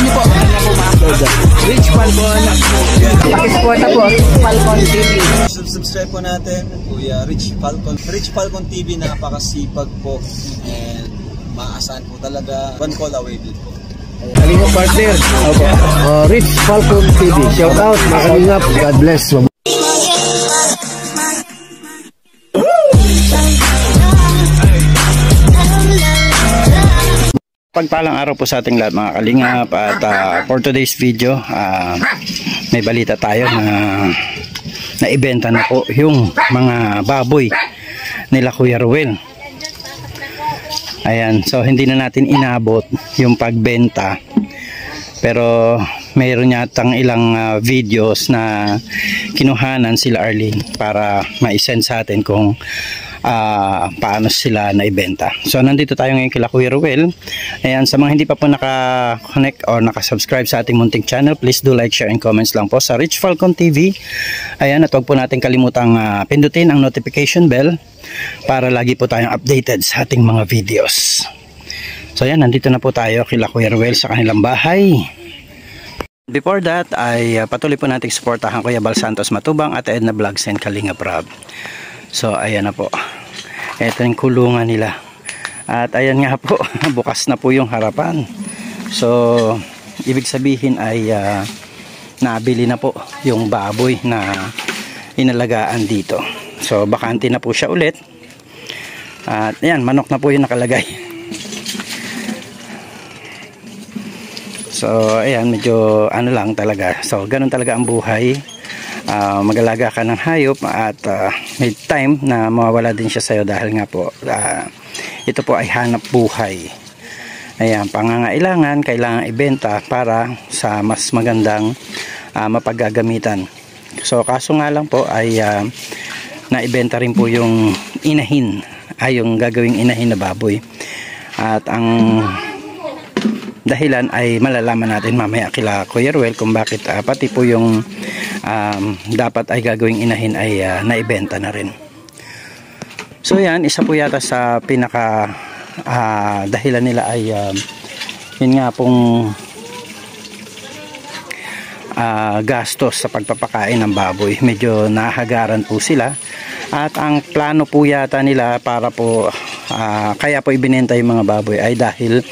niyo po. Ano po ma-upload? Rich Falcon. Pakisupport na po. Rich Falcon TV. Subscribe po natin. Kuya Rich Falcon. Rich Falcon TV, napakasipag po. And maasahan po talaga. One call away din po. Kalingap partner. Okay. Rich Falcon TV. Shout out. Mga kalingap. God bless. Pagpalang araw po sa ating lahat mga kalingap. At for today's video, may balita tayo na naibenta na po yung mga baboy nila Kuya Ruel. Ayan, so hindi na natin inabot yung pagbenta, pero mayroon yatang ilang videos na kinuhanan sila Arlene para ma-send sa atin kung paano sila naibenta. So nandito tayo ngayon kila Kuya Ruel. Ayan, sa mga hindi pa po naka-connect or naka-subscribe sa ating munting channel, please do like, share, and comments lang po sa Rich Falcon TV. Ayan, at huwag po natin kalimutang pindutin ang notification bell para lagi po tayong updated sa ating mga videos. So ayan, nandito na po tayo kila Kuya Ruel sa kanilang bahay. Before that ay patuloy po nating suportahan Kuya Bal Santos Matubang at Edna Vlogs and Kalinga Prab. So ayan na po, ito yung kulungan nila, at ayan nga po, bukas na po yung harapan. So ibig sabihin ay nabili na po yung baboy na inalagaan dito. So bakante na po siya ulit, at ayan, manok na po yung nakalagay. So ayan, medyo ano lang talaga. So ganun talaga ang buhay. Mag-alaga ka ng hayop at may time na mawawala din siya sa'yo dahil nga po ito po ay hanap buhay. Ayan, pangangailangan, kailangan ibenta para sa mas magandang mapaggagamitan. So kaso nga lang po ay naibenta rin po yung inahin, yung gagawing inahin na baboy. At ang dahilan ay malalaman natin mamaya kila Kuya Ruel kung bakit pati po yung dapat ay gagawing inahin ay naibenta na rin. So yan, isa po yata sa pinaka dahilan nila ay yun nga pong gastos sa pagpapakain ng baboy. Medyo nahagaran po sila, at ang plano po yata nila para po kaya po ibinenta yung mga baboy ay dahil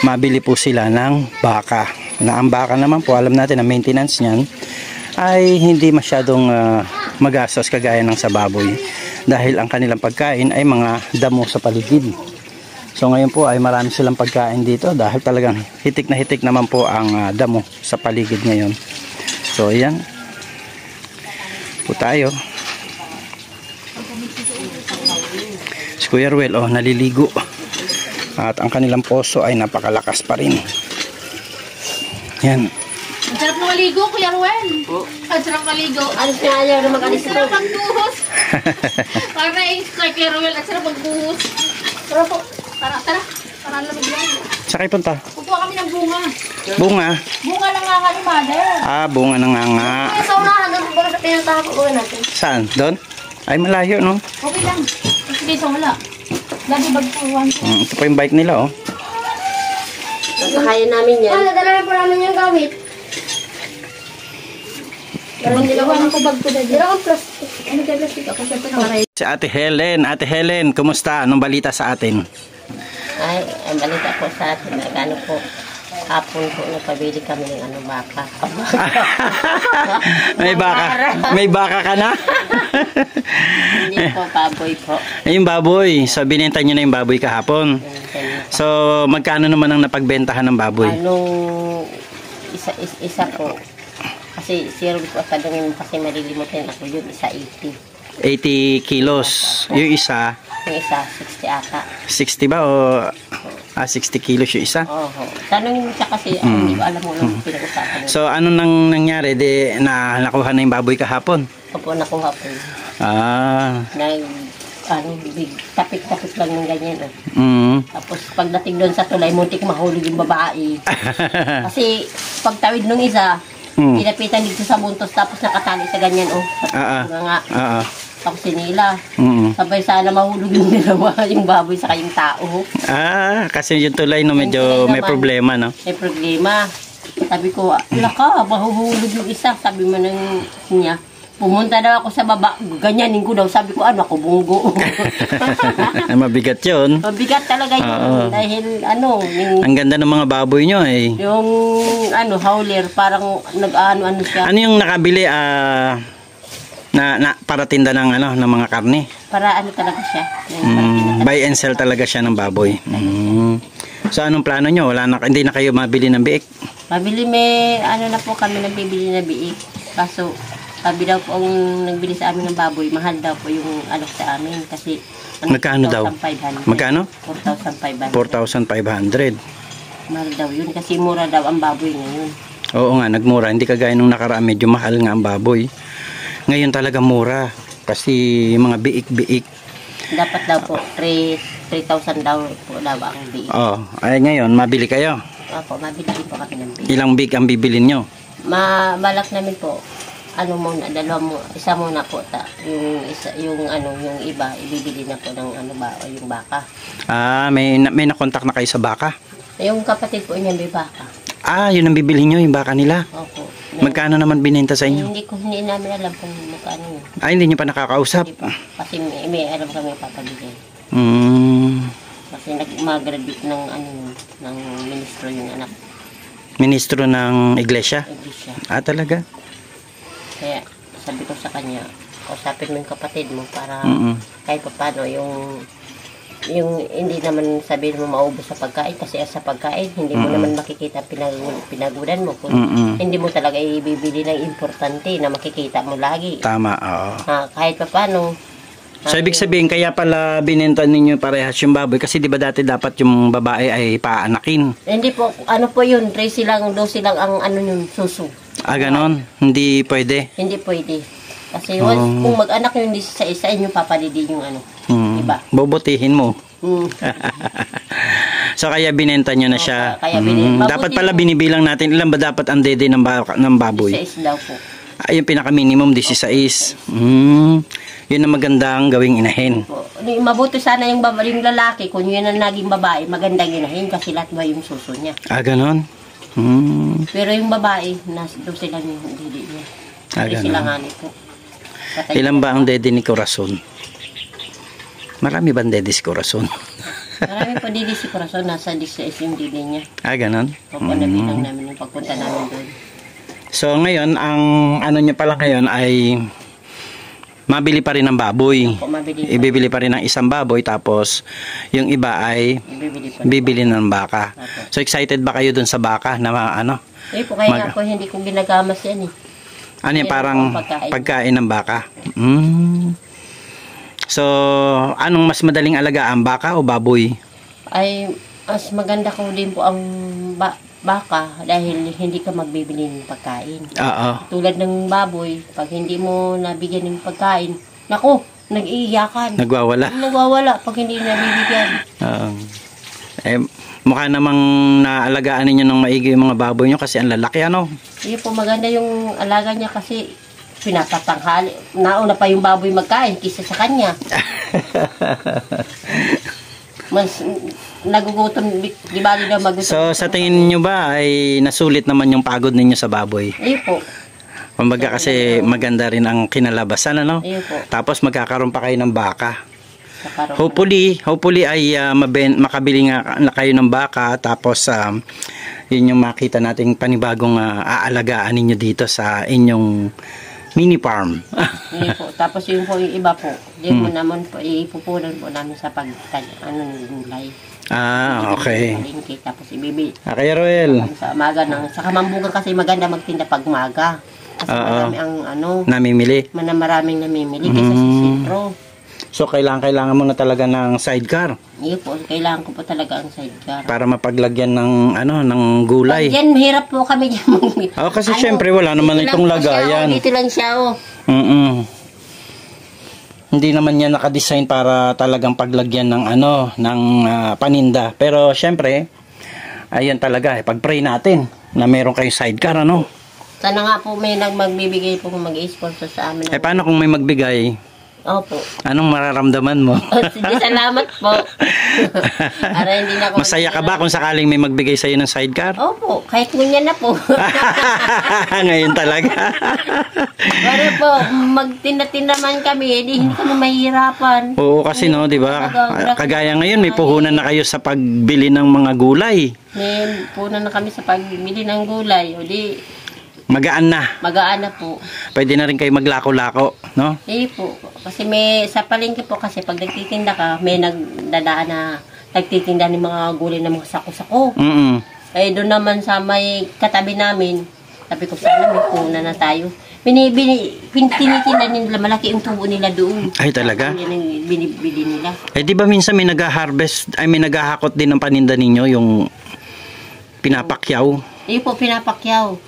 mabili po sila ng baka, na ang baka naman po alam natin ang maintenance niyan ay hindi masyadong magastos kagaya ng sa baboy, dahil ang kanilang pagkain ay mga damo sa paligid. So ngayon po ay marami silang pagkain dito dahil talagang hitik na hitik naman po ang damo sa paligid ngayon. So ayan po tayo. Si Kuya Ruel naliligo, at ang kanilang poso ay napakalakas pa rin. Yan. Ang sarap ng maligo, Kuya Ruel. Ang sarap maligo. Alis na ayaw na mag-alis ito. Ang sarap magbuhos. Para na-extra, Kuya Ruel. Ang sarap magbuhos. Tara po. Tara. Tara lamig lang. Saan kayo punta? Kukuha kami ng bunga. Bunga? Bunga ng nga ni Mother. Bunga ng nga. Sa unahan, doon po sa pinatago natin. Saan? Doon? Ay malayo, no? Okay lang. Sige, so wala. Lagi bagpuan. Ito pa yung bike nila, Nasakayan namin yan. Nadala po namin yung gamit. Magdilawan ko bag ko dali. Pero ang plastic. Ano ka plastic ako sa pinakaray? Si Ate Helen. Ate Helen, kumusta? Anong balita sa atin? Ay, ang balita po sa atin. Nagano po. Hapon po nagpabili kami ng baka. May baka ka na? Hindi po, baboy po. Yung baboy. So binenta nyo na yung baboy kahapon. So magkano naman ang napagbentahan ng baboy? Isa po. Kasi zero ko at tanungin mo kasi malilimutin ako yun. Isa 80. 80 kilos. Yung isa? Yung isa 60 ata. 60 ba o 60 kilos yung isa? Oo. Tanungin mo siya kasi hindi ko alam mo nung pinag-usapan. So ano nang nangyari? Nakuha na yung baboy kahapon? Opo, nakuha po. Tapik-tapik lang ng ganyan. Tapos pagdating doon sa tulay, muntik mahulog yung babae. Kasi pagtawid nung isa, pinapitan dito sa buntos, tapos nakatali sa ganyan. Tapos sinila. Sabay sana mahulog yung dalawa, yung baboy sa kayong tao. Kasi yung tulay no, medyo may problema, no? May problema. Sabi ko, laka, mahuhulog yung isa. Sabi mo niya, pumunta daw ako sa baba, ganyanin ko daw. Sabi ko, ako bunggo. Mabigat yun. Mabigat talaga yun. Dahil ang ganda ng mga baboy nyo eh. yung howler, parang nag-ano siya. Ano yung nakabili na para tinda ng ng mga karne? Para talaga siya. Buy and sell talaga siya ng baboy. So anong plano nyo? Hindi na kayo mabili ng biik? Mabili na po kami nabibili na biik. Kaso, sabi daw po ang nagbili sa amin ng baboy, mahal daw po yung alok sa amin. Kasi, magkano daw? 4,500. Magkano? 4,500. 4,500. Mahal daw yun kasi mura daw ang baboy ngayon. Oo nga, nagmura. Hindi kagaya nung nakaraan, medyo mahal nga ang baboy. Ngayon talaga mura. Kasi yung mga biik-biik. Dapat daw po, 3,000 daw po daw ang biik. Ay ngayon, mabili kayo? Opo, mabili po kami ng biik. Ilang biik ang bibilin nyo? Balak namin po, isa muna po yung iba ibibili na po ng yung baka. May nakontak na kayo sa baka? Yung kapatid po niya may baka. Yun ang bibili nyo, yung baka nila? Opo. Magkano naman binenta sa inyo? Hindi namin alam kung magkano yun. Hindi nyo pa nakakausap? Hindi pa. Kasi may alam kami papabigay. Kasi mag-graduate ng ministro yung anak. Ministro ng iglesia? Iglesia. Talaga? Kaya sabi ko sa kanya, usapin mo yung kapatid mo para kahit pa paano yung hindi naman sabihin mo maubos sa pagkain kasi sa pagkain hindi mo naman makikita pinagudan mo kung hindi mo talaga ibibili ng importante na makikita mo lagi. Tama, oo. Kahit pa paano. So ibig sabihin kaya pala binenta ninyo parehas yung baboy kasi di ba dati dapat yung babae ay paanakin? Hindi po, po yun, 12 lang ang yung suso. Ganon? Hindi pwede? Hindi pwede. Kasi once kung mag-anak yung sa isa inyo papalidin yung iba. Bubutihin mo. So kaya binenta nyo na siya. Kaya dapat pala binibilang natin ilan ba dapat ang dede ng baboy? 16 daw po. Yung pinaka-minimum 16. Yun ang magandang gawing inahin. Mabuti sana yung lalaki kung yun ang naging babae, magandang inahin kasi lahat ba yung suso niya. Ganon? Pero yung babae, doon sila yung dede niya. Hindi sila ngani po. Ilan ba ang dede ni Corazon? Marami ba ang dede si Corazon? Marami po dede si Corazon, nasa 16 yung dede niya. Ganon? Opo, nabilang namin yung pagpunta namin doon. So ngayon, ang niya pala ngayon ay mabili pa rin ng baboy. Opo, ibibili pa rin ng isang baboy tapos yung iba ay bibili ng baka. Opo. So excited ba kayo dun sa baka na po, kaya nga po hindi ko ginagamas yan eh. Yan parang pagkain ng baka? So, anong mas madaling alagaan, baka o baboy? Ay, mas maganda ko din po ang baka dahil hindi ka magbibili ng pagkain. Tulad ng baboy, pag hindi mo nabigyan ng pagkain, naku, nag-iiyakan. Nagwawala pag hindi nabibigyan. Mukha namang naalagaan ninyo ng maigi yung mga baboy nyo kasi ang lalaki Hindi po maganda yung alaga niya kasi pinapatanghali. Nauna pa yung baboy magkain kisa sa kanya. Mas nagugutom, di ba daw magutom. So sa tingin niyo ba ay nasulit naman yung pagod ninyo sa baboy? Po. Kumbaga kasi maganda rin ang kinalabasan Po. Tapos magkakaroon pa kayo ng baka. Hopefully ay makabili nga na kayo ng baka tapos yun yung makita nating panibagong aalagaan ninyo dito sa inyong mini farm. Po. Tapos yung iba po, di mo naman po ipupunan po namin sa gulay. Okay. Tapos ibibili. Kaya Roel. Sa umaga sa kamambugan kasi maganda magtinda pag umaga. Kasi marami ang namimili. Maraming namimili kaysa sa sentro. So kailangan mo na talaga ng sidecar. Po, kailangan ko po talaga ang sidecar. Para mapaglagyan ng ng gulay. Diyan mahirap po kami diyan. Kasi syempre wala naman itong lagayan. Dito lang siya Hindi naman yan naka-design para talagang paglagyan ng ng paninda. Pero syempre, ayun talaga pag-pray natin na meron kayong sidecar Sana nga po may magbibigay po mag-sponsor sa amin. Paano kung may magbigay? Opo. Anong mararamdaman mo? Sige, salamat po. Para hindi na ako Masaya ka ba kung sakaling may magbigay sa'yo ng sidecar? Opo, kahit ngunyan na po. Ngayon talaga. Para po, magtinda-tindaman kami, hindi kami mahihirapan. Oo kasi no, di ba? Kagaya ngayon, may puhunan na kayo sa pagbili ng mga gulay. May punan na kami sa pagbili ng gulay. O di, Magaan na. magaan na po. Pwede na rin kayo maglako-lako, no? Po. Kasi may, sa palengke po kasi pag nagtitinda ka, may nagdadaan na nagtitinda ng mga gulay ng mga sako-sako. Eh doon naman sa may katabi namin, sabi ko sana may punan na tayo. Tinitinda nila, malaki yung tubo nila doon. Ay talaga? Yan ang binibili nila. Eh di ba minsan may nag-harvest, ay may naghahakot din ng paninda ninyo, yung pinapakyaw? Po, pinapakyaw.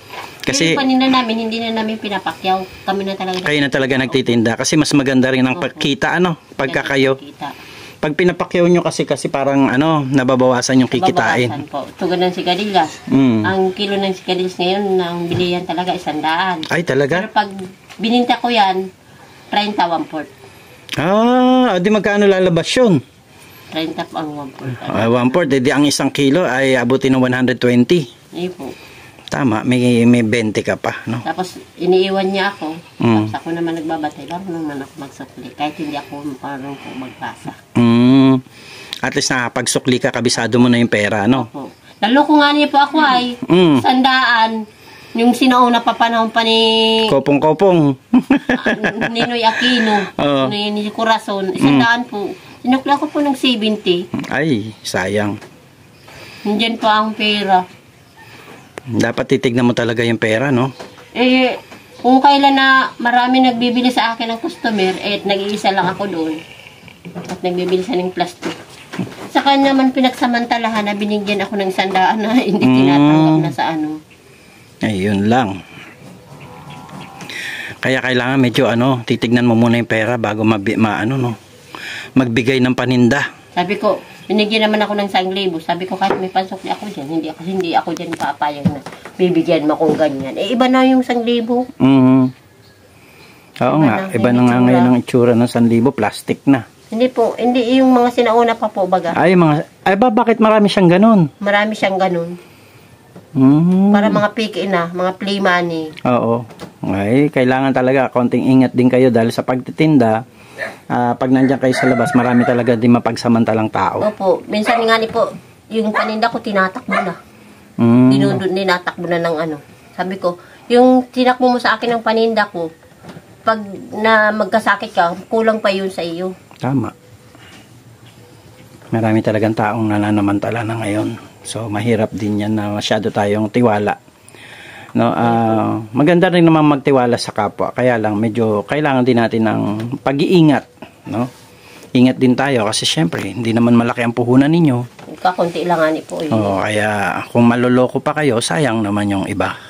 Kasi yung paninda namin, hindi na namin pinapakyaw. Kami na talaga. kayo na talaga nagtitinda kasi mas maganda rin ang pagkita, ano? Pagka kayo. Kita. Pag pinapakyaw nyo kasi parang ano, nababawasan yung kikitain. Babawasan po. Tulad ng sigarilyas. Ang kilo ng sigarilyas ngayon, ang bilihan talaga 100. Ay talaga? Pero pag bininta ko yan, 30 1/4. Ah, di magkano lalabas yun? 30 po ang 1/4. 1/4, di ang isang kilo ay abutin ng 120. Po. Tama, may 20 ka pa, no? Tapos iniiwan niya ako. Tapos ako naman nagbabatay. Laro naman ako magsukli. Kahit hindi ako parang po magbasa. At least nakapagsukli ka, kabisado mo na yung pera, no? Po. Naloko nga niya po ako ay 100. Yung sinauna pa panahon pa ni Kopong-kopong. Ninoy Aquino. Ni Corazon. 100 po. Sinukla ko po ng 70. Ay, sayang. Nandiyan pa ang pera. Dapat titignan mo talaga yung pera, no? Kung kailan na marami nagbibili sa akin ng customer, nag-iisa lang ako doon. At nagbibili sa ng plastic. Sa kanya naman pinagsamantalahan na binigyan ako ng 100 na hindi tinatanggap na sa ano. Ay, yun lang. Kaya kailangan medyo titignan mo muna yung pera bago magbigay ng paninda. Sabi ko, binigyan naman ako ng 1,000. Sabi ko, kahit may pansukli ako dyan, hindi ako dyan papayag na bibigyan mo kung ganyan. Iba na yung 1,000. Oo nga, iba na nga ngayon ang itsura ng 1,000, plastic na. Hindi po, hindi yung mga sinauna pa po baga. Bakit marami siyang ganun? Marami siyang ganun. Para mga piki na, mga play money. Oo. Ay, kailangan talaga konting ingat din kayo dahil sa pagtitinda. Pag nandiyan kayo sa labas, marami talaga din mapagsamantalang tao. Opo. Minsan nga po, yung paninda ko tinatakbo na. Tinatakbo na ng ano. Sabi ko, yung tinakbo mo sa akin ng paninda ko, pag na magkasakit ka, kulang pa yun sa iyo. Tama. Marami talagang taong nananamantala na ngayon. So, mahirap din yan na masyado tayong tiwala. No, maganda rin naman magtiwala sa kapwa. Kaya lang medyo kailangan din natin ng pag-iingat, no? Ingat din tayo kasi syempre hindi naman malaki ang puhunan ninyo. Kakunti lang ani po yun. Kaya kung maloloko pa kayo, sayang naman yung iba.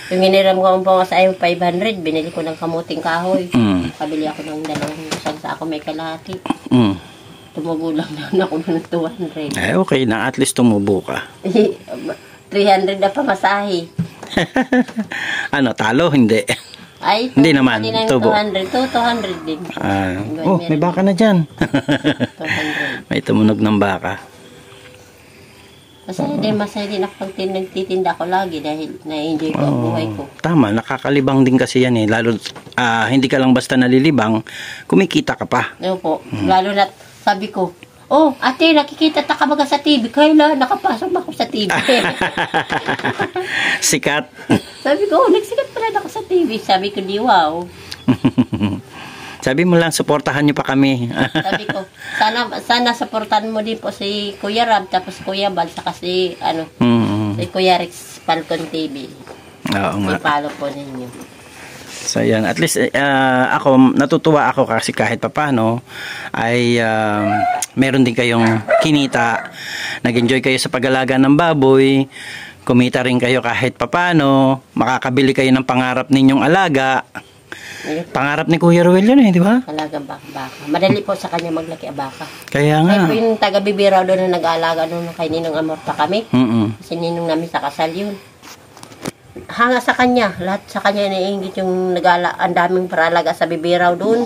Yung iniram ko po sa 500, binili ko ng kamuting kahoy. Kabili ako ng 2 sako may kalahati. Tumubo lang ako ng 200. Okay na, at least tumubo ka. 300 na pamasahe. Talo? Hindi. Ay, hindi naman. Tubo. 200 din. May baka na dyan. 200. May tumunog ng baka. Masaya din ako pag nagtitinda ko lagi dahil na-enjoy ko ang buhay ko. Tama, nakakalibang din kasi yan Lalo, hindi ka lang basta nalilibang, kumikita ka pa. Opo. Lalo na, sabi ko, ate, nakikita ka baga sa TV. Kailan? Nakapasok ba ako sa TV? Sikat. Sabi ko, nagsikat pala ako sa TV. Sabi ko, di wow. Sabi mo lang, supportahan niyo pa kami. Sabi ko, sana supportahan mo din po si Kuya Rab, tapos Kuya Bal, saka si Kuya Rex Falcon TV. Oo nga. I-follow po ninyo. So yan, at least natutuwa ako kasi kahit papano ay meron din kayong kinita, nag-enjoy kayo sa pag-alaga ng baboy, kumita rin kayo kahit papano, makakabili kayo ng pangarap ninyong alaga. Pangarap ni Kuya Ruel yun di ba? Alagang baka. Madali po sa kanya maglaki ang baka. Kaya nga. Kaya po yung taga-bibiraw doon na nag-aalaga doon kay Ninong Amor pa kami. Kasi Ninong namin sa kasal yun. hanga sa kanya. Lahat sa kanya naiingit yung ang daming paralaga sa bibiraw doon.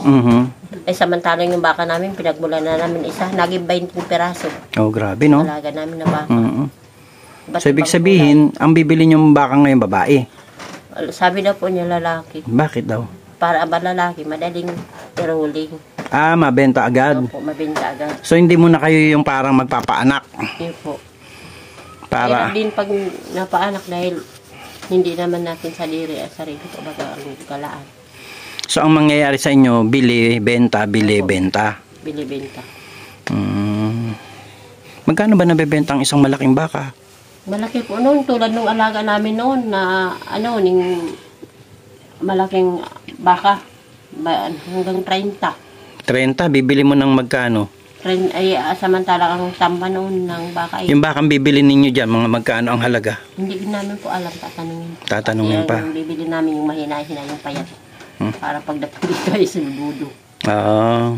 Eh samantalang yung baka namin, pinagmula na namin isa. Naging 20 piraso. Oh, grabe, no? Alaga namin na baka. So, ibig sabihin, ang bibili niyong baka ngayon babae? Sabi daw po niya lalaki. Bakit daw? Para ba lalaki, madaling i-rolling. Ah, mabenta agad. Opo, mabenta agad. So, hindi mo na kayo yung parang magpapaanak? Yun po. Para... Kaya din pag napaanak dahil hindi naman natin sa diri at sarili ko baga ang galaan. So, ang mangyayari sa inyo, bili, benta, bili, benta. Bili, benta. Magkano ba nabebenta ang isang malaking baka? Malaki po noon, tulad nung alaga namin noon na ning malaking baka hanggang 30. 30, bibili mo ng magkano? Ay, samantalang ang tamba noon ng baka ay... Yung bakang bibili ninyo dyan, mga magkano ang halaga? Hindi namin po alam, tatanungin. Tatanungin pa. Yung bibili namin yung mahina-hina, yung payat. Para pagdating dito ay sinubudo. Oo.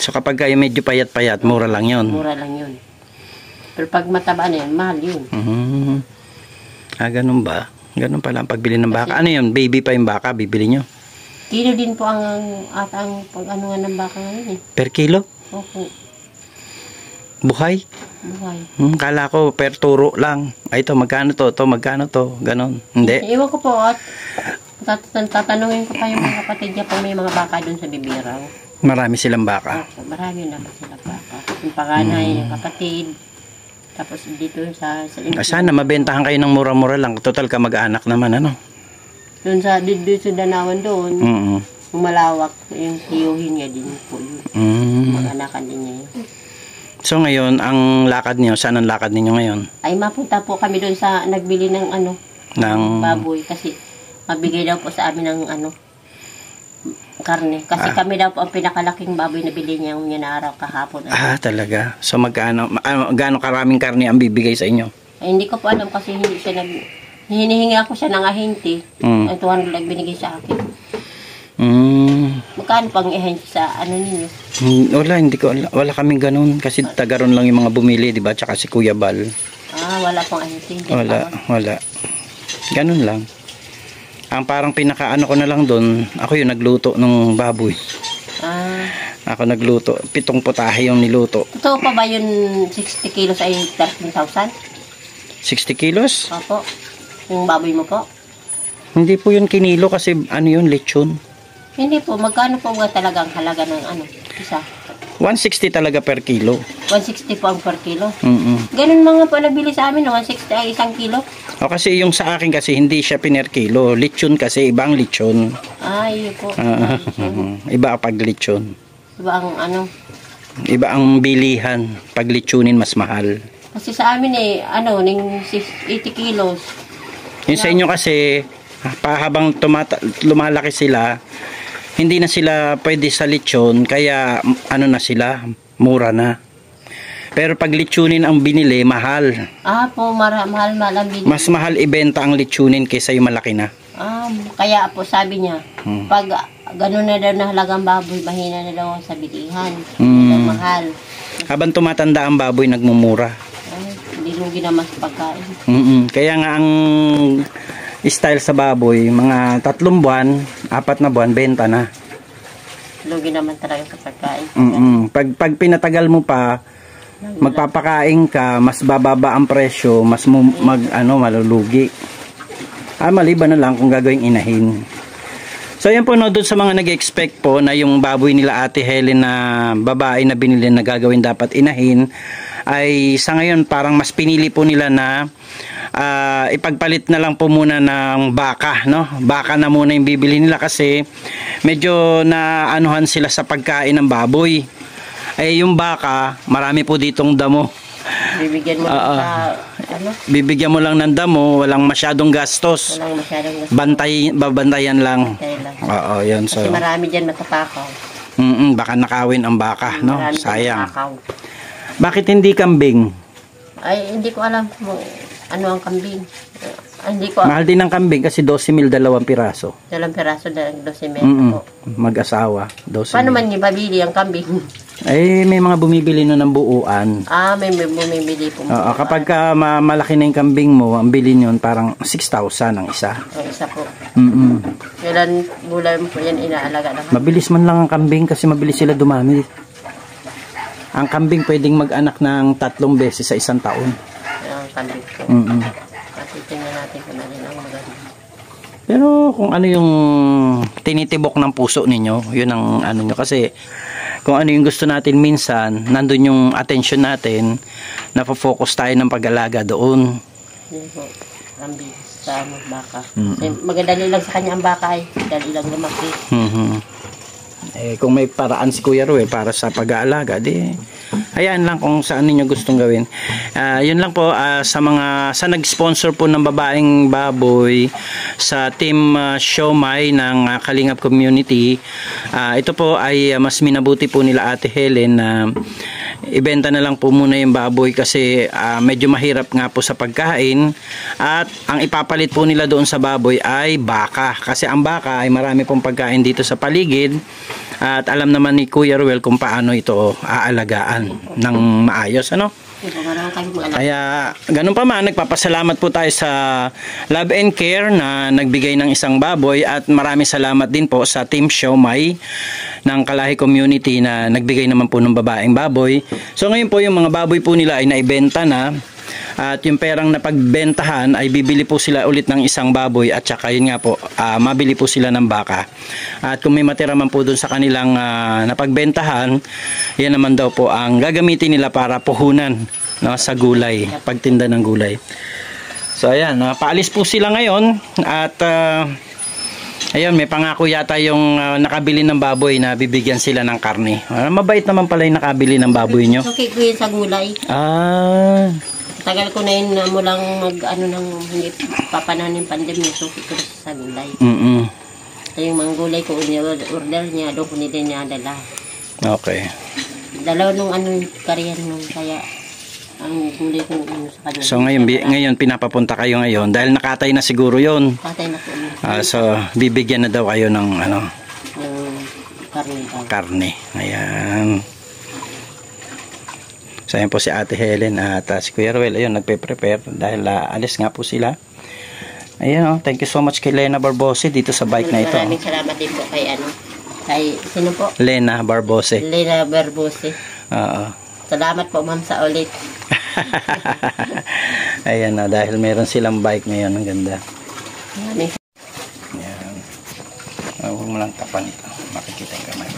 So kapag kayo medyo payat-payat, mura lang yun? Mura lang yun. Pero pag mataba na yun, mahal yun. Ganun ba? Ganun pala ang pagbili ng baka. Ano yun? Baby pa yung baka, bibili nyo? Kilo din po ang pag-ano nga ng baka ngayon eh. Per kilo? Opo. Buhay? Buhay. Kala ko per turo lang. Ay, ito, magkano to? Ito, magkano to? Ganon. Hindi. Iwan ko po at tatanungin ko pa yung mga kapatid niya pag may mga baka dun sa bibiraw. Marami silang baka? Opo, marami naman silang baka. Yung panganay, yung kapatid. Tapos dito sa sana mabentahan kayo ng mura-mura lang. Total ka mag-anak naman, ano? Doon sa Danawan doon, yung malawak, yung tiyuhin niya din po yun. Mag-anakan din niya yun. So ngayon, ang lakad niyo, saan ang lakad ninyo ngayon? Ay mapunta po kami doon sa nagbili ng ng baboy kasi mabigay daw po sa amin ng karne. Kasi kami daw po ang pinakalaking baboy na bili niya yung araw kahapon. Talaga? So gaano karaming karne ang bibigay sa inyo? Ay, hindi ko po alam kasi hindi siya hinihingi ako siya ng ahente. Ang 200 lang binigay sa akin. Magkano pang ahente sa ninyo? Wala kaming ganun. Kasi tagaron lang yung mga bumili, di ba? Tsaka si Kuya Bal. Wala pang ahente. Wala. Ganun lang. Ang parang pinakaano ko na lang doon, ako yung nagluto ng baboy. Ako nagluto. 7 putahe yung niluto. Totoo pa ba yun 60 kilos ay 13,000? 60 kilos? Opo. Yung baboy mo po? Hindi po yun kinilo kasi yun, lechon. Hindi po. Magkano po ba talagang halaga ng isa? 160 talaga per kilo. 160 po ang per kilo? Ganun mga po nabili sa amin, 160 ay 1 kilo? O kasi yung sa akin kasi hindi siya piner kilo. Lechon kasi, ibang lechon. Ay, po. Iba pag lechon. Iba ang Iba ang bilihan. Pag lechonin mas mahal. Kasi sa amin ning 80 kilos. Yung sa inyo kasi, habang lumalaki sila, hindi na sila pwede sa lechon, kaya na sila, mura na. Pero pag lechonin ang binili, mahal. Po, mahal ang binili. Mas mahal ibenta ang lechonin kaysa yung malaki na. Kaya po sabi niya, pag gano'n na daw na halagang baboy, mahina na daw sa bilihan. Mahal. Habang tumatanda ang baboy, nagmumura. Hindi lugi naman sa pagkain. Kaya nga ang style sa baboy, mga 3 buwan, 4 na buwan, benta na. Lugi naman talaga sa pagkain. Pag pinatagal mo pa, magpapakain ka, mas bababa ang presyo, mas malulugi. Maliban na lang kung gagawing inahin. So yan po, doon sa mga nag-expect po na yung baboy nila Ate Helen na babae na binili na gagawin dapat inahin, ay sa ngayon parang mas pinili po nila na ipagpalit na lang po muna ng baka, no? Baka na muna yung bibili nila kasi medyo naanuhan sila sa pagkain ng baboy. Yung baka, marami po ditong damo. Bibigyan mo bibigyan mo lang ng damo, walang masyadong gastos. Babantayan lang. Yun. Kasi marami dyan matapakaw. Baka nakawin ang baka, no? Sayang. Matapakaw. Bakit hindi kambing? Ay, hindi ko alam kung ano ang kambing. Mahal din ang kambing kasi 12,000 2 piraso. 2 piraso, 12,000 po. Mag-asawa, 12,000. Paano man ibabili ang kambing? Eh, may mga bumibili na ng buuan. May bumibili po. Oo, kapag malaki na yung kambing mo, ang bilhin yun parang 6,000 ang isa. Ang isa po. Kailan bulan po yan inaalaga na. Mabilis man lang ang kambing kasi mabilis sila dumami. Ang kambing pwedeng mag-anak ng 3 beses sa isang taon. Ang kambing po. Tingnan natin kung ano ang maganda. Pero kung ano yung tinitibok ng puso ninyo, yun ang ano nyo. Kasi kung ano yung gusto natin minsan, nandun yung attention natin, napofocus tayo ng pag-alaga doon. Yun po, kambing sa baka. Magadali lang sa kanya ang baka dali lang lumaki. Eh, kung may paraan si Kuya Ruel para sa pag-aalaga, di ayan lang kung saan ninyo gustong gawin. Yun lang po sa nag-sponsor po ng babaeng baboy sa team Siomay ng Kalingap Community. Ito po ay mas minabuti po nila Ate Helen na ibenta na lang po muna yung baboy kasi medyo mahirap nga po sa pagkain, at ang ipapalit po nila doon sa baboy ay baka, kasi ang baka ay marami pong pagkain dito sa paligid, at alam naman ni Kuya Ruel kung paano ito aalagaan ng maayos, ano? Kaya ganun pa man, nagpapasalamat po tayo sa Love and Care na nagbigay ng isang baboy, at maraming salamat din po sa Team Siomay ng Kalahi Community na nagbigay naman po ng babaeng baboy. So ngayon po yung mga baboy po nila ay naibenta na, at yung perang napagbentahan ay bibili po sila ulit ng isang baboy, at saka yun nga po, mabili po sila ng baka. At kung may matira man po dun sa kanilang napagbentahan, yan naman daw po ang gagamitin nila para puhunan, no, sa gulay, pagtinda ng gulay. So ayan, paalis po sila ngayon, at ayun, may pangako yata yung nakabili ng baboy na bibigyan sila ng karne. Mabait naman pala yung nakabili ng baboy nyo. Okay ko yun sa gulay. Tagal ko na yun na mulang ng hindi papanahon ng pandemya, so ko sa gulay. So yung mga gulay ko, order niya, doon ko nila niya dala. Okay. Dalaw nung kariyan nung kaya ang gulay ko sa kanya. So ngayon pinapapunta kayo ngayon dahil nakatay na siguro yon. Katay na po. So bibigyan na daw kayo ng ng karne. Ayan. So ayan po si Ate Helen at si Kuya Ruel, ayun, nagpe-prepare dahil alis nga po sila. Ayan, thank you so much kay Lena Barbose dito sa bike na ito. Maraming salamat din po kay kay sino po? Lena Barbose. Lena Barbose. Oo. Salamat po ma'am sa ulit. Ayan na, dahil meron silang bike ngayon, ang ganda. Ayan. Huwag mo lang tapan ito, makikita yung kamay.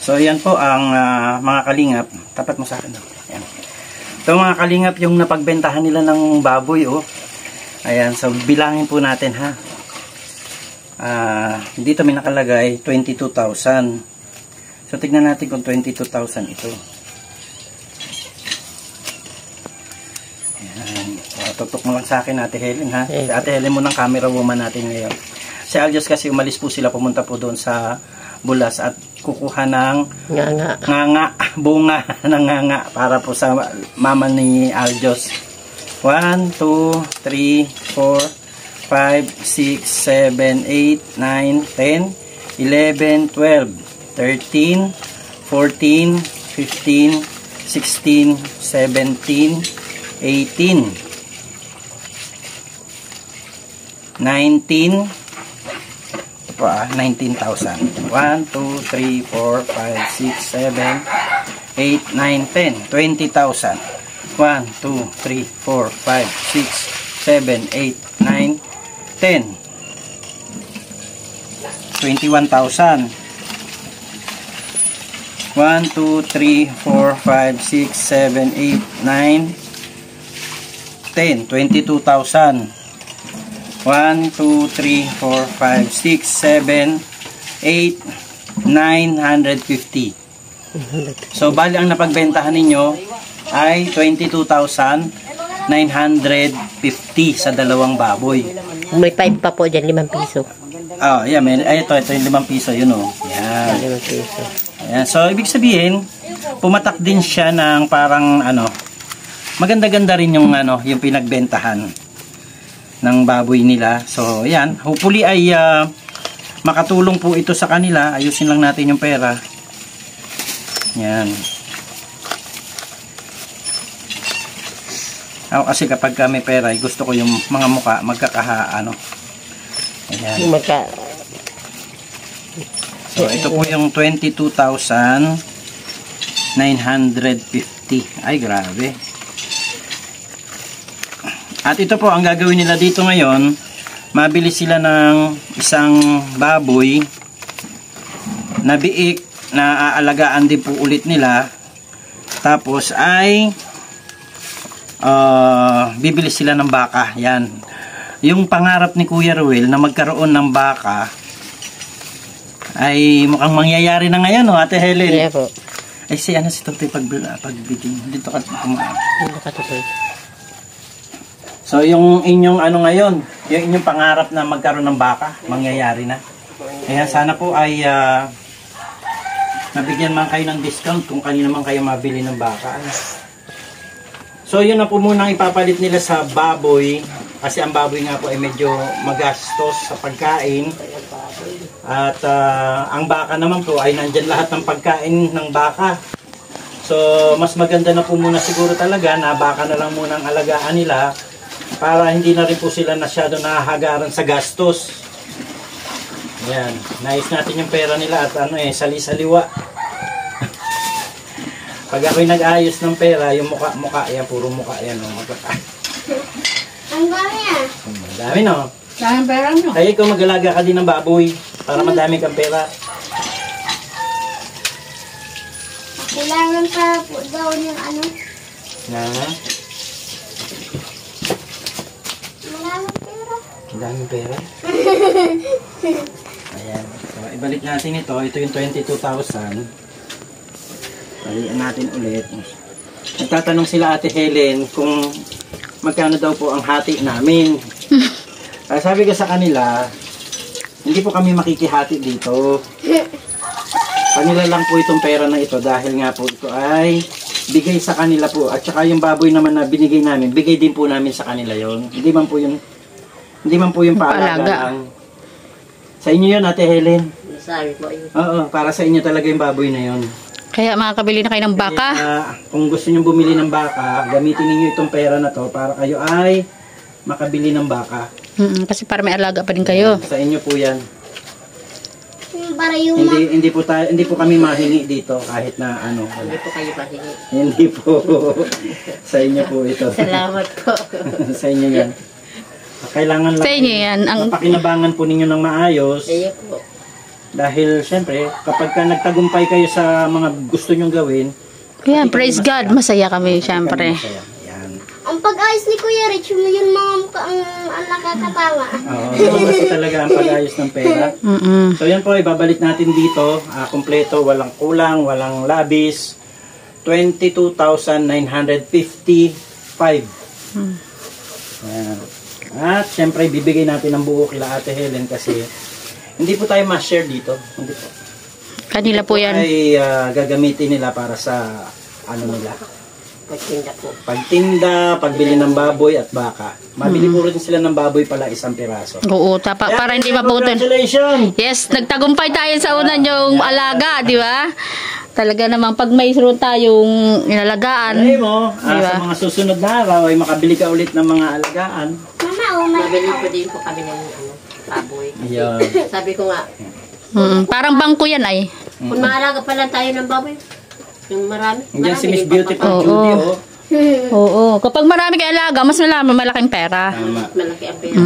So yan po ang mga kalingap. Tapat mo sa akin. Ayan. Ito mga kalingap yung napagbentahan nila ng baboy. Ayan, so bilangin po natin ha. Dito may nakalagay 22,000. So tignan natin kung 22,000 ito. Ayan. Tutok mo lang sa akin Ate Helen ha. Si Ate Helen mo ng camera woman natin ngayon. Si Aljos kasi umalis po sila, pumunta po doon sa Bulas at kukuha ng bunga ng nganga para po sa mama ni Aljos. 1, 2, 3, 4, 5, 6, 7, 8, 9, 10, 11, 12, 13, 14, 15, 16, 17, 18, 19, 19,000. 1, 2, 3, 4, 5, 6, 7, 8, 9, 10. 20,000. 1, 2, 3, 4, 5, 6, 7, 8, 9, 10. 21,000. 1, 2, 3, 4, 5, 6, 7, 8, 9, 10. 22,000. 1, 2, 3, 4, 5, 6, 7, 8, 950. So, bali ang napagbentahan ninyo ay 22,950 sa dalawang baboy. May 5 pa po dyan, 5 piso. Yeah, ito yung 5 piso, yun o. Yan. 5 piso. Ayan. So, ibig sabihin, pumatak din siya ng parang, maganda-ganda rin yung, yung pinagbentahan ng baboy nila. So, yan. Hopefully ay makatulong po ito sa kanila. Ayusin lang natin yung pera. Yan. Ako kasi kapag may pera, gusto ko yung mga muka magkakaano. Ayan. So, ito po yung 22,950. Ay, grabe. At ito po, ang gagawin nila dito ngayon, mabili sila ng isang baboy na biik na aalagaan din po ulit nila. Tapos ay bibili sila ng baka. Yan. Yung pangarap ni Kuya Ruel na magkaroon ng baka ay mukhang mangyayari na ngayon, no, Ate Helen? Yeah po. Ay, si Totoy pagbiging. Dito ka tumaan. Dito ka, Totoy. So, yung inyong ngayon, yung inyong pangarap na magkaroon ng baka, mangyayari na. Kaya sana po ay nabigyan man kayo ng discount kung kanino man kayo mabili ng baka. So, yun na po muna ipapalit nila sa baboy. Kasi ang baboy nga po ay medyo magastos sa pagkain. At ang baka naman po ay nandyan lahat ng pagkain ng baka. So, mas maganda na po muna siguro talaga na baka na lang muna ang alagaan nila para hindi na rin po sila masyado nahahagaran sa gastos. Yan. Nais natin yung pera nila at sali-saliwa. Pag ako'y nag-ayos ng pera, yung muka, yan, puro muka yan. Ang dami yan. Dami, no? Dami pera nyo. Kaya ikaw mag-alaga ka din ng baboy para madami kang pera. Kailangan pa po daw yung ano. Na? Maraming pera. Ang daming pera. Ayan. So, ibalik natin ito. Ito yung 22,000. Balikan natin ulit. Nagtatanong sila Ate Helen kung magkano daw po ang hati namin. Sabi ko sa kanila, hindi po kami makikihati dito. Kanila lang po itong pera na ito dahil nga po ito ay bigay sa kanila po. At saka yung baboy naman na binigay namin, bigay din po namin sa kanila yon. Hindi man po yung paalaga lang. Sa inyo yun, Ate Helen. Sabi po yun. Oo, para sa inyo talaga yung baboy na yon. Kaya makakabili na kayo ng baka. Kaya, kung gusto niyo bumili ng baka, gamitin niyo itong pera na to para kayo ay makabili ng baka. Kasi para may alaga pa din kayo. Sa inyo po yan. Para yung Hindi po kami mahingi dito kahit na ano. Hindi po kayo mahingi. Hindi po. Sa inyo po ito. Salamat po. Sa inyo yan. Kailangan lang Sa inyo yan. napakinabangan po ninyo ng maayos. Kaya po. Dahil syempre, kapag ka nagtagumpay kayo sa mga gusto nyong gawin, Kaya praise God. Masaya kami syempre. masaya. Yan. ang pag-ayos ni Kuya Rich, yun mga mukha ang nakakatawa. Oo, ito talaga ang pag-ayos ng pera. So yan po, ibabalik natin dito. Kompleto, walang kulang, walang labis. 22,955. Ayan. At syempre, bibigay natin ang buo kila Ate Helen kasi hindi po tayo ma-share dito. Hindi po. Kanila po yan. Ay gagamitin nila para sa ano nila. Pagtinda po. Pagtinda, pagbili ng baboy at baka. Mabili po rin sila ng baboy pala isang piraso. Oo, para hindi maputol. Congratulations! Yes, nagtagumpay tayo sa unan yung alaga, di ba? Talaga naman, pag may mayroon tayong inalagaan. Alam mo, Diba? sa mga susunod na araw ay makabili ka ulit ng mga alagaan. Mama, Nabili po din po kami ng baboy. Ayan. Sabi ko nga, Parang bangko yan ay. kung maalaga pa lang tayo ng baboy, yung marami. Nandiyan si Miss din pa- Beautiful Oo. Judy, oh. Oo, kapag marami kang alaga, mas malaking pera. Tama. Malaki ang pera.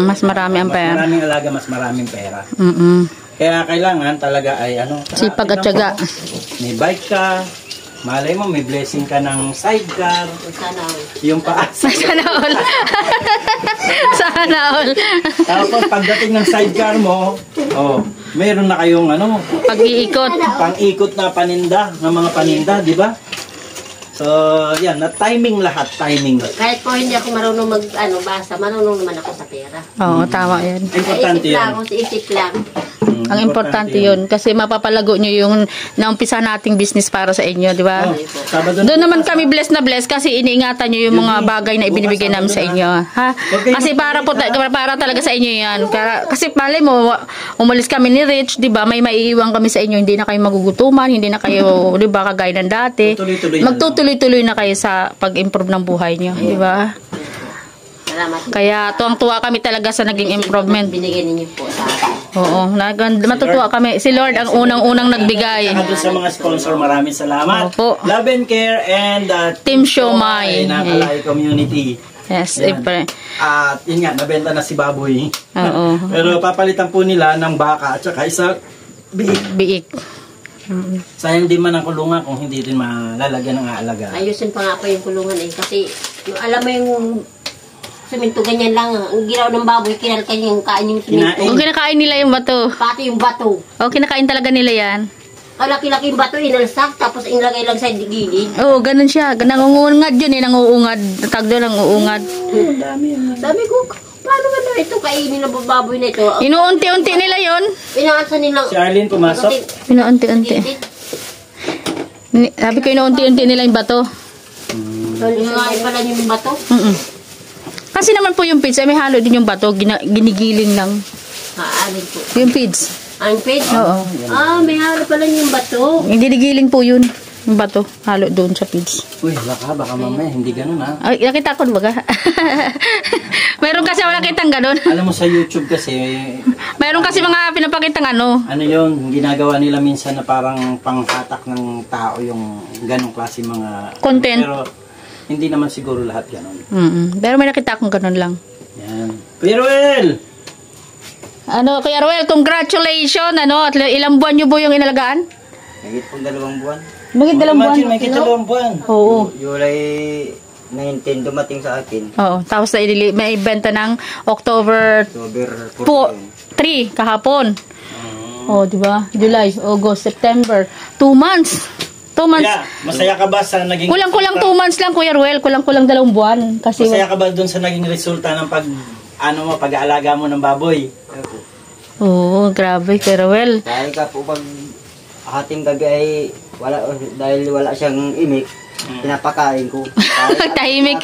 Mas marami ang Mas pera. maraming alaga, mas maraming pera. Kaya kailangan talaga ay Sipag at tignan tiyaga. mo, may bike ka, malay mo, may blessing ka ng sidecar, Sana yung paas. Sana all. Sana all. Tapos pagdating ng sidecar mo, mayroon na kayong Pag-iikot. pang-ikot na paninda, ng mga paninda, di ba? So, yan, na timing lahat, timing. kahit po hindi ako marunong basa, marunong naman ako sa pera. Oo, tama yan. Importante Isip lang, yan. kung isip lang. Ang importante yun. Kasi mapapalago nyo yung naumpisa nating business para sa inyo, di ba? Doon naman kami blessed na blessed kasi iniingatan nyo yung mga bagay na ibinibigay namin sa inyo. Ha? Kasi para talaga sa inyo yan. Kasi pala mo, umalis kami ni Rich, di ba? May maiiwan kami sa inyo. Hindi na kayo magugutuman, hindi na kayo, di ba, kagaya ng dati. Magtutuloy-tuloy na kayo sa pag-improve ng buhay nyo, di ba? Kaya tuwang-tuwa kami talaga sa naging improvement. Binigay ninyo po sa akin. Oo, matutuwa kami. Si Lord ang unang-unang nagbigay. Doon sa mga sponsor, maraming salamat. Opo. Love and Care and Team Siomay. Nakalay Community. Yes, At yun nga, nabenta na si Baboy. Oo. Pero papalitan po nila ng baka at saka isa Biik. Sayang din man ang kulungan kung hindi din malalagyan ng aalaga. Ayusin pa nga po yung kulungan kasi alam mo yung suminto ganyan lang. Ang ginaw ng baboy, kinalkan yung kain yung suminto. Kung kinakain nila yung bato. Pati yung bato. Kinakain talaga nila yan. Laki-laki yung bato, inalsak, tapos inilagay lang sa gilid. Oo, ganun siya. Nangunguungad yun nanguungad. Tag doon, nanguungad. Sabi ko, paano ba na ito kainin ng baboy na ito? Inuunti-unti nila yun. Pinaansa nilang... Si Arlene pumasok. Inuunti-unti. Sabi ko, inuunti-unti nila yung bato. Inungain pala yung bato? Kasi naman po yung feeds, may halo din yung bato, ginigiling lang. Alin po? Yung feeds. Ang feeds? Oo. May halo pala yung bato. Ginigiling po yun. Yung bato, halo doon sa feeds. Uy, baka mamaya, hindi ganun ha. Ay, nakita ko baga. Mayroon kasi wala kitang ganun. Alam mo sa YouTube kasi, Mayroon kasi mga pinapakitang ano yun, ginagawa nila minsan na parang panghatak ng tao yung ganong klase mga content. Pero hindi naman siguro lahat ganun. Pero may nakita akong ganun lang. Yan. Kuya Ruel! Kuya Ruel, congratulations. At ilang buwan nyo po yung inalagaan? Higit pong 2 buwan. Bakit 2 buwan? Imagine, may 2 buwan. Oo. July 19 dumating sa akin. Oo. Tapos may ibenta ng October October 3 kahapon. Di ba? July, August, September. 2 months. 2 months. Yeah, masaya ka ba sa naging Kulang-kulang 2 months lang, Kuya Ruel. Kulang-kulang 2 buwan. Kasi masaya ka ba dun sa naging resulta ng pag-aalaga mo ng baboy? Oo, grabe, Kuya Ruel. Dahil ka po pag ating gabi ay dahil wala siyang imik, pinapakain ko. Tahimik.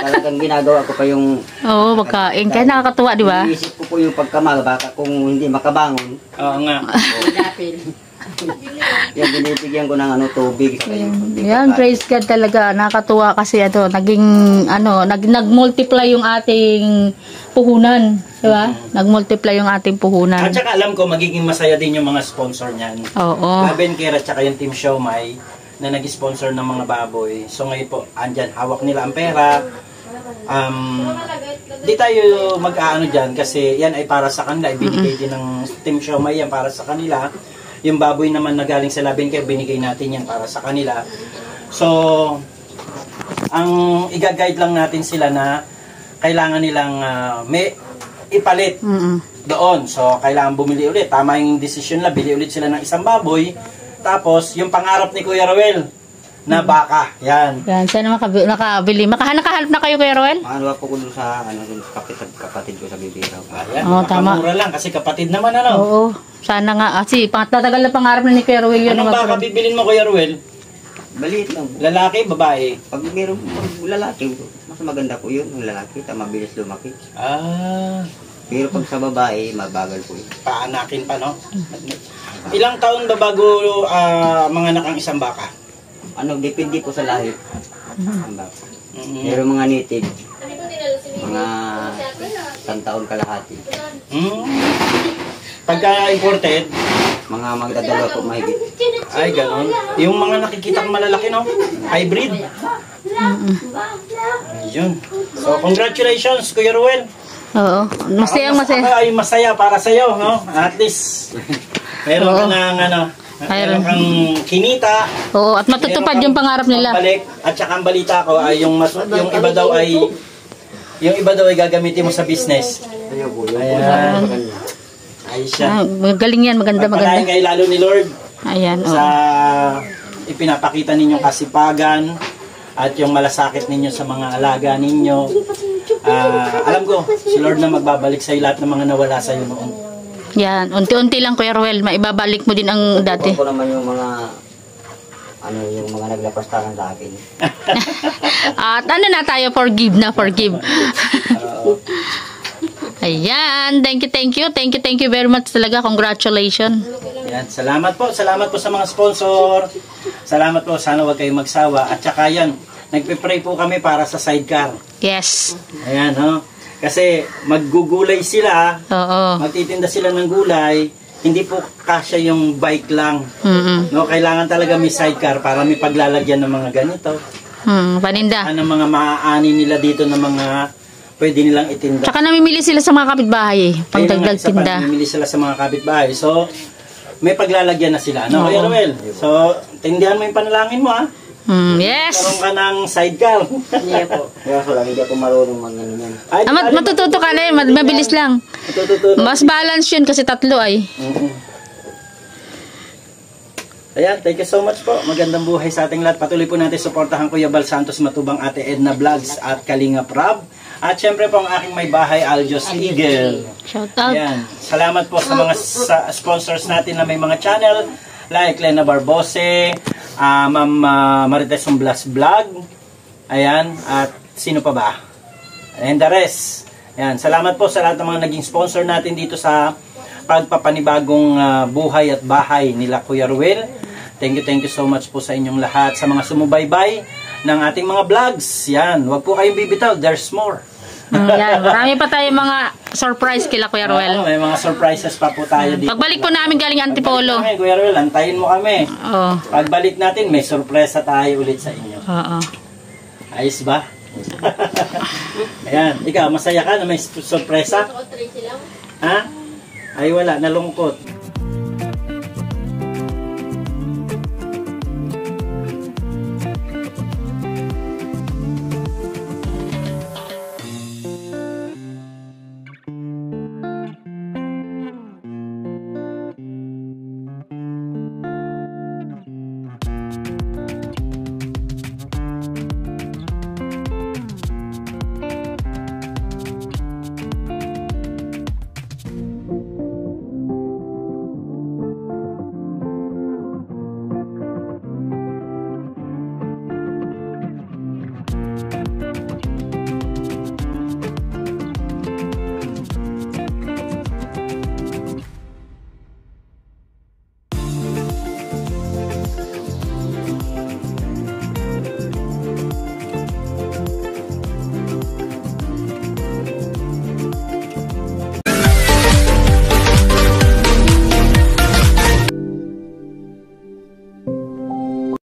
Talagang ginagawa ko pa yung... Oo, magkain. Kaya nakakatuwa, di ba? Iisip ko po yung pagkamag, baka kung hindi makabangon. Oo nga. Yan, binibigyan ko ng tubig. Yan, praise God talaga. Nakakatuwa kasi nag-multiply yung ating puhunan. Di ba? Nag-multiply yung ating puhunan. At saka alam ko, magiging masaya din yung mga sponsor niyan. Oo. Love and Care at saka yung Team Siomay na nag-sponsor ng mga baboy. So ngayon po, andyan, hawak nila ang pera. Di tayo mag-aano dyan kasi yan ay para sa kanila. Ibinigay din ng Team Siomay yan para sa kanila. Yung baboy naman na galing sa Love and Care, binigay natin yan para sa kanila. So, ang i-guide lang natin sila na kailangan nilang may ipalit doon. So, kailangan bumili ulit. Tama yung decision nila, bili ulit sila ng isang baboy. Tapos, yung pangarap ni Kuya Ruel na baka. Yan. Yan, sana nakabili. Nakahanap na kayo, Kuya Ruel? Ano po ko dun sa kapatid ko sa Bibiraw. Ayan, tama. Makamura lang kasi kapatid naman Oo. Sana nga. Kasi tatagal na pangarap na ni Kuya Ruel yun. Anong baka bibilin mo, Kuya Ruel? Maliit lang. Lalaki, babae? Pag mayroong lalaki, mas maganda po yun. Yung lalaki, mabilis lumaki. Pero pag sa babae, mabagal po yun. Paanakin pa, no? Ilang taon ba bago manganak ang isang baka? Depende po sa lahi. Pero mga native, mga 1 taon kalahati. Pagka imported, mga magdadalawa po mahigit. ay ganon. Yung mga nakikita malalaki, no? Hybrid. Yun. So, congratulations, Kuya Ruel. Oo. Masaya. Ay masaya para sa'yo, no? At least, meron ka ng meron kang kinita. Oo, at matutupad yung pangarap nila. Balik. At saka ang balita ko ay yung iba daw ay gagamitin mo sa business. Ayan. Ayos siya. Magaling yan, maganda. Pagpalain kayo lalo ni Lord. Ayan, Sa ipinapakita ninyong kasipagan at yung malasakit ninyo sa mga alaga ninyo. Alam ko, si Lord na magbabalik sa'yo lahat ng mga nawala sa'yo noon. Yan, unti-unti lang Kuya Ruel, maibabalik mo din ang dati. Ako naman yung mga yung mga naglapastangan sa akin. At ano na tayo, forgive. Ayan, thank you very much talaga, congratulations. Yan, salamat po sa mga sponsor. Salamat po, sana wag kayong magsawa. At saka yan, nagpe-pray po kami para sa sidecar. Yes. Ayan, no? Kasi maggugulay sila, magtitinda sila ng gulay, hindi po kasya yung bike lang. No, kailangan talaga may sidecar para may paglalagyan ng mga ganito. Paninda. Ano mga maaani nila dito ng mga pwede nilang itinda. Tsaka namimili sila sa mga kapitbahay pangdagdag tinda. Namimili sila sa mga kapitbahay. So, may paglalagyan na sila. No, Kuya Ruel? So, tindihan mo yung panalangin mo, ha? Yes. Karoon ka ng sidecar. Hindi po. Kaya so lang, hindi ako marunong mag-ganyan. Matututo ka na mabilis lang. Mas balance yun kasi 3 ay. Ayan, thank you so much po. Magandang buhay sa ating lahat. Patuloy po natin suportahan Kuya Bal Santos Matubang, Ate Edna Vlogs at Kalinga Prab. At syempre po ang aking may bahay, Aljos Eagle. Shout out. Ayan. Salamat po sa mga sponsors natin na may mga channel like Lena Barbose, Ma'am Marites Blas Vlog. Ayan, at sino pa ba? And the rest. Ayan, salamat po sa lahat ng mga naging sponsor natin dito sa pagpapanibagong buhay at bahay nila Kuya Ruel. Thank you so much po sa inyong lahat, sa mga sumubaybay ng ating mga vlogs. Yan, wag po kayong bibitaw, there's more. Yan, marami pa tayong mga surprise kila Kuya Ruel. May mga surprises pa po tayo dito. Pagbalik po namin galing Antipolo. Kuya Ruel, antayin mo kami. Pagbalik natin, may surpresa tayo ulit sa inyo. Ayos ba? Ayan, ikaw, masaya ka na may surpresa? Ha? Ay wala, nalungkot.